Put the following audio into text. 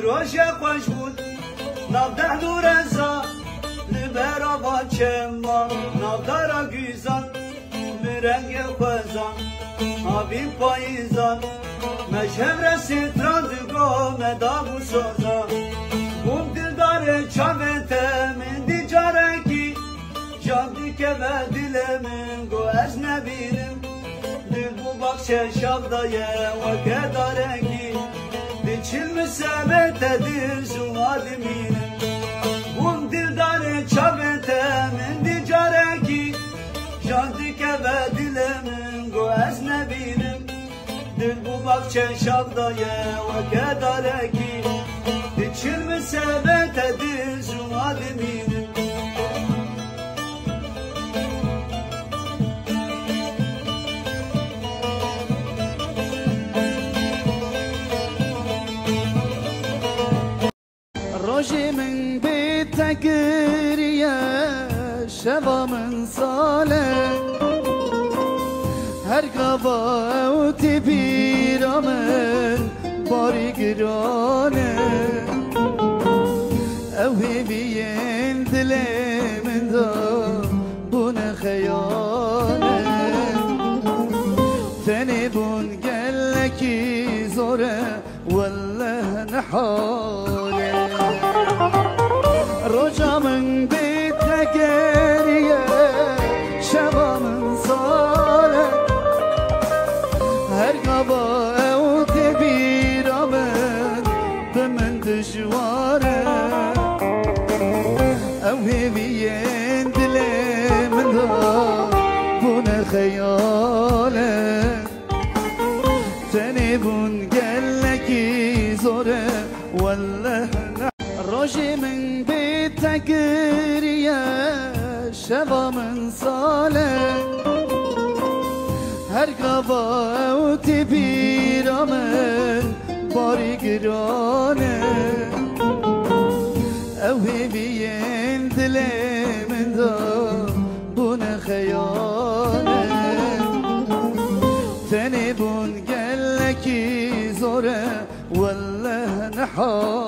روش خوش بود نافده دورزا لبرا با چما نافدارا گیزان برنگ خوزان آبی پاییزان مشهور ستراندگو مدامو سوزان بوم دلدار چاوته من دی جارکی جاندی که و دل من گو از نبینم دل بو بخش شابدایه و که دارکی دی چل مسابت دل زواد مینم بوم دلدار چاوته من دی جارکی جاندی که و دل من گو از نبینم دل بو بخش شابدایه و که دارکی دی چل مسابت دل زواد مینم روشی من بیت گریه شبا من ساله هر گاوا و تبیرا من باری گرانه اوهی بیین دل من دا بون خیانه تنی بون گلکی زوره والله نحاله روجا من بیت گریه شبا من ساله هر گابا او تبیرا من به من دشواره اوهی بیین دل من دا بون خیاله تنی بون گلکی زوره والله روشی من بیت گریه شبا من ساله هر گاوا او تبیرا من باری گرانه اوهی بیین دل من دا بون خیانه تنی بون گلکی زوره والله نحاله